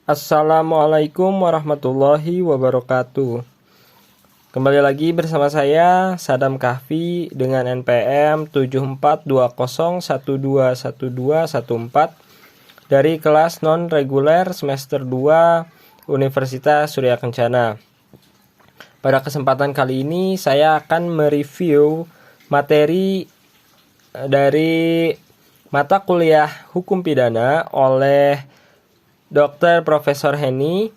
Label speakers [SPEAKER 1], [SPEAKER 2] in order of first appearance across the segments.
[SPEAKER 1] Assalamualaikum warahmatullahi wabarakatuh. Kembali lagi bersama saya Sadam Kahfi dengan NPM 7420121214 dari kelas non reguler semester 2 Universitas Surya Kencana. Pada kesempatan kali ini saya akan mereview materi dari mata kuliah Hukum Pidana oleh Dr. Profesor Henny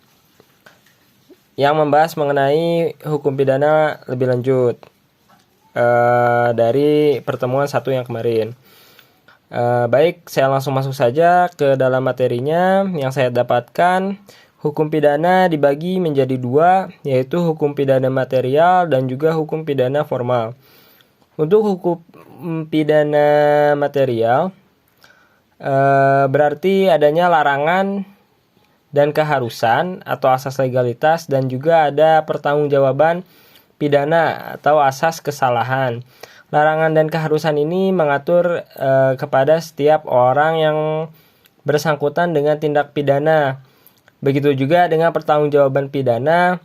[SPEAKER 1] yang membahas mengenai hukum pidana lebih lanjut dari pertemuan 1 yang kemarin. Baik, saya langsung masuk saja ke dalam materinya. Yang saya dapatkan, hukum pidana dibagi menjadi 2, yaitu hukum pidana material dan juga hukum pidana formal. Untuk hukum pidana material, berarti adanya larangan dan keharusan atau asas legalitas, dan juga ada pertanggungjawaban pidana atau asas kesalahan. Larangan dan keharusan ini mengatur kepada setiap orang yang bersangkutan dengan tindak pidana. Begitu juga dengan pertanggungjawaban pidana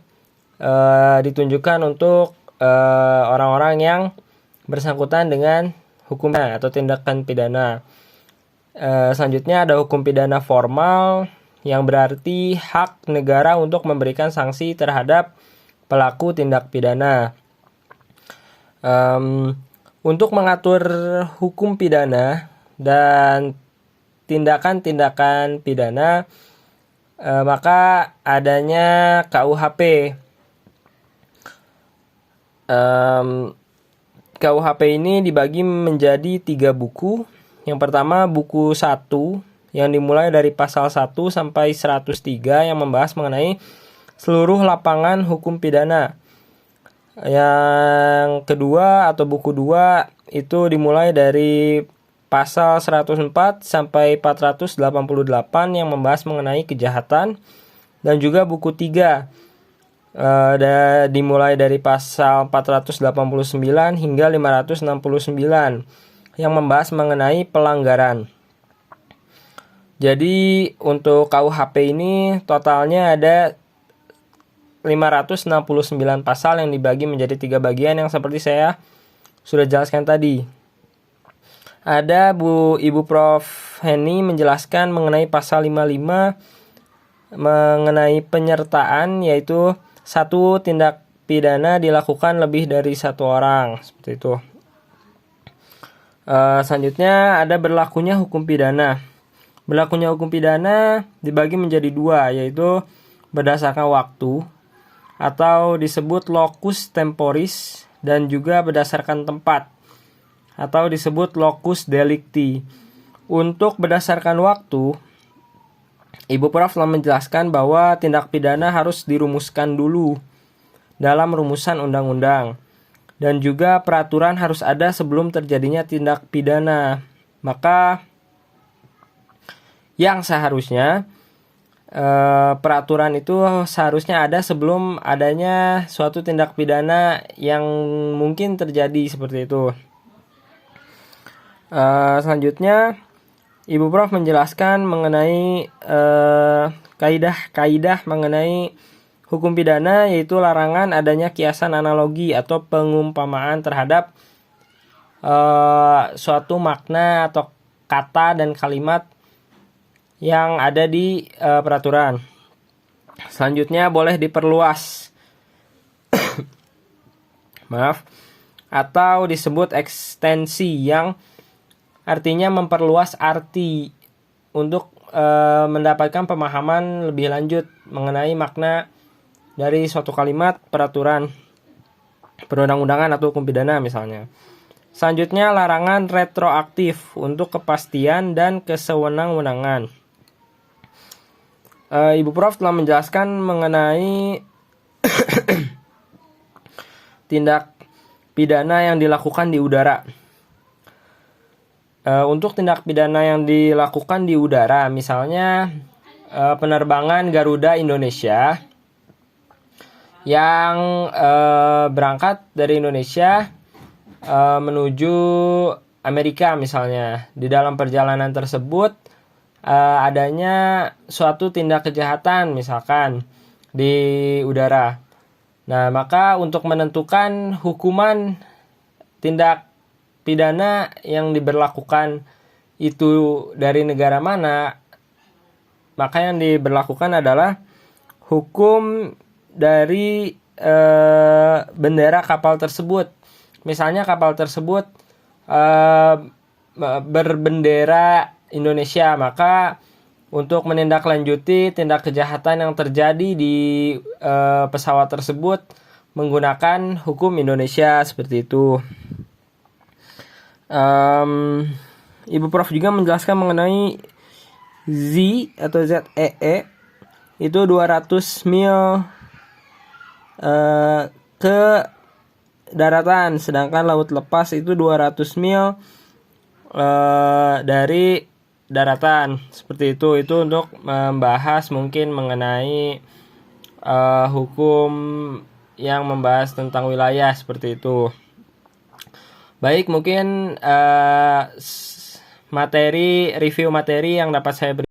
[SPEAKER 1] ditunjukkan untuk orang-orang yang bersangkutan dengan hukum atau tindakan pidana. Selanjutnya ada hukum pidana formal, yang berarti hak negara untuk memberikan sanksi terhadap pelaku tindak pidana. Untuk mengatur hukum pidana dan tindakan-tindakan pidana, maka adanya KUHP. KUHP ini dibagi menjadi 3 buku. Yang pertama buku 1, yang dimulai dari pasal 1 sampai 103 yang membahas mengenai seluruh lapangan hukum pidana. Yang kedua atau buku 2 itu dimulai dari pasal 104 sampai 488 yang membahas mengenai kejahatan. Dan juga buku 3 dimulai dari pasal 489 hingga 569 yang membahas mengenai pelanggaran. Jadi untuk KUHP ini totalnya ada 569 pasal yang dibagi menjadi 3 bagian yang seperti saya sudah jelaskan tadi. Ada Ibu Prof. Henny menjelaskan mengenai pasal 55 mengenai penyertaan, yaitu 1 tindak pidana dilakukan lebih dari 1 orang, seperti itu. Selanjutnya ada berlakunya hukum pidana. Berlakunya hukum pidana dibagi menjadi 2, yaitu berdasarkan waktu atau disebut locus temporis, dan juga berdasarkan tempat atau disebut locus delicti. Untuk berdasarkan waktu, Ibu Prof telah menjelaskan bahwa tindak pidana harus dirumuskan dulu dalam rumusan undang-undang, dan juga peraturan harus ada sebelum terjadinya tindak pidana. Maka yang seharusnya peraturan itu seharusnya ada sebelum adanya suatu tindak pidana yang mungkin terjadi, seperti itu. Selanjutnya Ibu Prof menjelaskan mengenai kaidah-kaidah mengenai hukum pidana, yaitu larangan adanya kiasan analogi atau pengumpamaan terhadap suatu makna atau kata dan kalimat yang ada di peraturan. Selanjutnya boleh diperluas atau disebut ekstensi, yang artinya memperluas arti untuk mendapatkan pemahaman lebih lanjut mengenai makna dari suatu kalimat peraturan perundang-undangan atau hukum pidana misalnya. Selanjutnya larangan retroaktif untuk kepastian dan kesewenang-wenangan. Ibu Prof telah menjelaskan mengenai tindak pidana yang dilakukan di udara. Untuk tindak pidana yang dilakukan di udara, misalnya penerbangan Garuda Indonesia yang berangkat dari Indonesia menuju Amerika misalnya. Di dalam perjalanan tersebut adanya suatu tindak kejahatan misalkan di udara. Nah, maka untuk menentukan hukuman tindak pidana yang diberlakukan itu dari negara mana, maka yang diberlakukan adalah hukum dari bendera kapal tersebut. Misalnya kapal tersebut berbendera Indonesia, maka untuk menindaklanjuti tindak kejahatan yang terjadi di pesawat tersebut menggunakan hukum Indonesia seperti itu. Ibu Prof juga menjelaskan mengenai Z atau ZEE itu 200 mil ke daratan, sedangkan laut lepas itu 200 mil dari daratan. Seperti itu untuk membahas mungkin mengenai hukum yang membahas tentang wilayah seperti itu. Baik, mungkin review materi yang dapat saya berikan